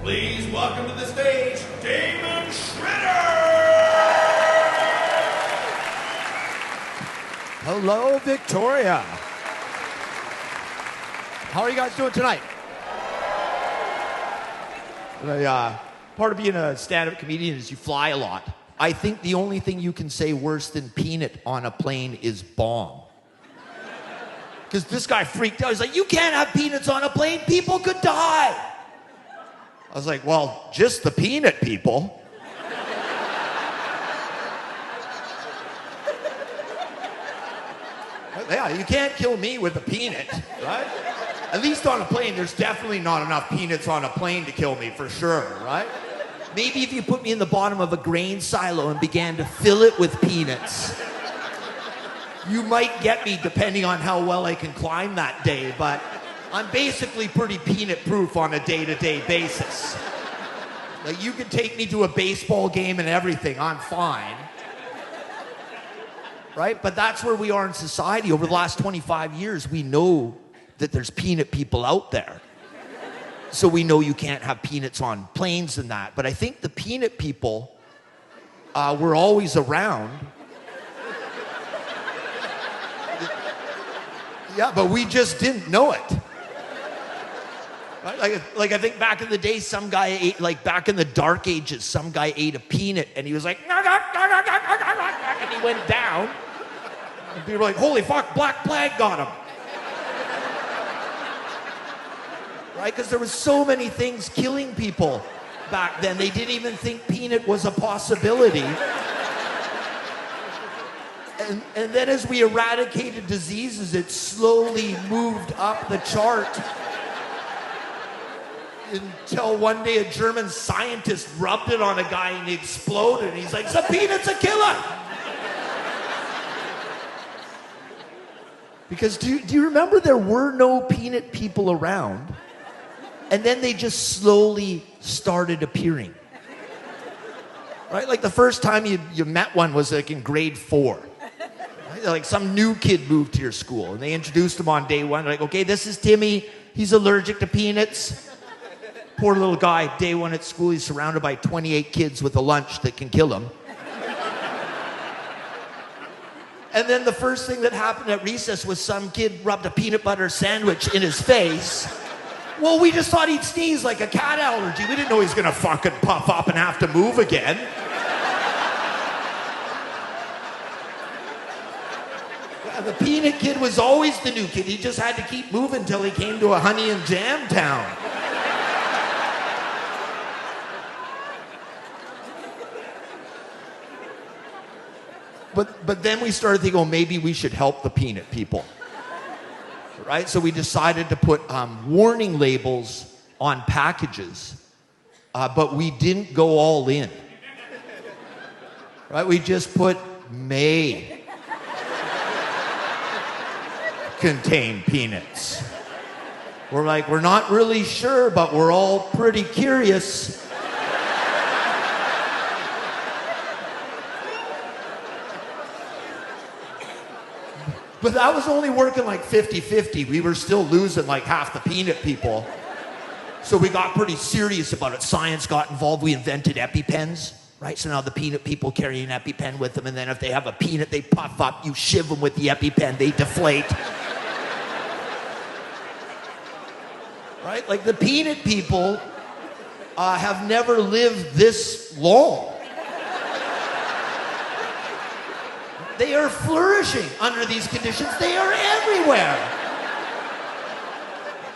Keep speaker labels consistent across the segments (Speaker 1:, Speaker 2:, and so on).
Speaker 1: Please welcome to the stage, Damon Shredder!
Speaker 2: Hello, Victoria. How are you guys doing tonight? Part of being a stand-up comedian is you fly a lot. I think the only thing you can say worse than peanut on a plane is bomb. Because this guy freaked out. He's like, you can't have peanuts on a plane. People could die. I was like, well, just the peanut people. Yeah, you can't kill me with a peanut, right? At least on a plane, there's definitely not enough peanuts on a plane to kill me, for sure, right? Maybe if you put me in the bottom of a grain silo and began to fill it with peanuts, you might get me depending on how well I can climb that day, but I'm basically pretty peanut-proof on a day-to-day basis. Like, you could take me to a baseball game and everything, I'm fine. Right? But that's where we are in society. Over the last 25 years, we know that there's peanut people out there. So we know you can't have peanuts on planes and that. But I think the peanut people were always around. Yeah, but we just didn't know it. Right? Like I think back in the day, some guy ate, like back in the dark ages, some guy ate a peanut and he was like, and he went down. And people were like, holy fuck, Black Plague got him. Right? Because there was so many things killing people back then. They didn't even think peanut was a possibility. And then as we eradicated diseases, it slowly moved up the chart. Until one day a German scientist rubbed it on a guy and he exploded. And he's like, the peanut's a killer! Because do you remember there were no peanut people around? And then they just slowly started appearing. Right? Like the first time you met one was like in grade 4. Right? Like some new kid moved to your school and they introduced him on day 1. They're like, okay, this is Timmy. He's allergic to peanuts. Poor little guy, day 1 at school, he's surrounded by 28 kids with a lunch that can kill him. And then the first thing that happened at recess was some kid rubbed a peanut butter sandwich in his face. Well, we just thought he'd sneeze like a cat allergy. We didn't know he was gonna fucking puff up and have to move again. The peanut kid was always the new kid. He just had to keep moving till he came to a honey and jam town. But then we started thinking, well, maybe we should help the peanut people. Right? So we decided to put warning labels on packages, but we didn't go all in. Right? We just put may contain peanuts. We're like, we're not really sure, but we're all pretty curious. But that was only working like 50-50. We were still losing like half the peanut people. So we got pretty serious about it. Science got involved. We invented EpiPens, right? So now the peanut people carry an EpiPen with them, and then if they have a peanut, they puff up. You shiv them with the EpiPen, they deflate. Right? Like the peanut people have never lived this long. They are flourishing under these conditions. They are everywhere.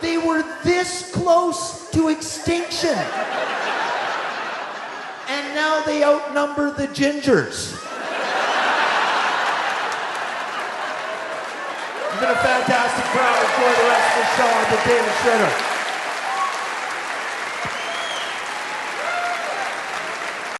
Speaker 2: They were this close to extinction. And now they outnumber the gingers. It's been a fantastic crowd. Enjoy the rest of the show. I'm the Damon Shredder.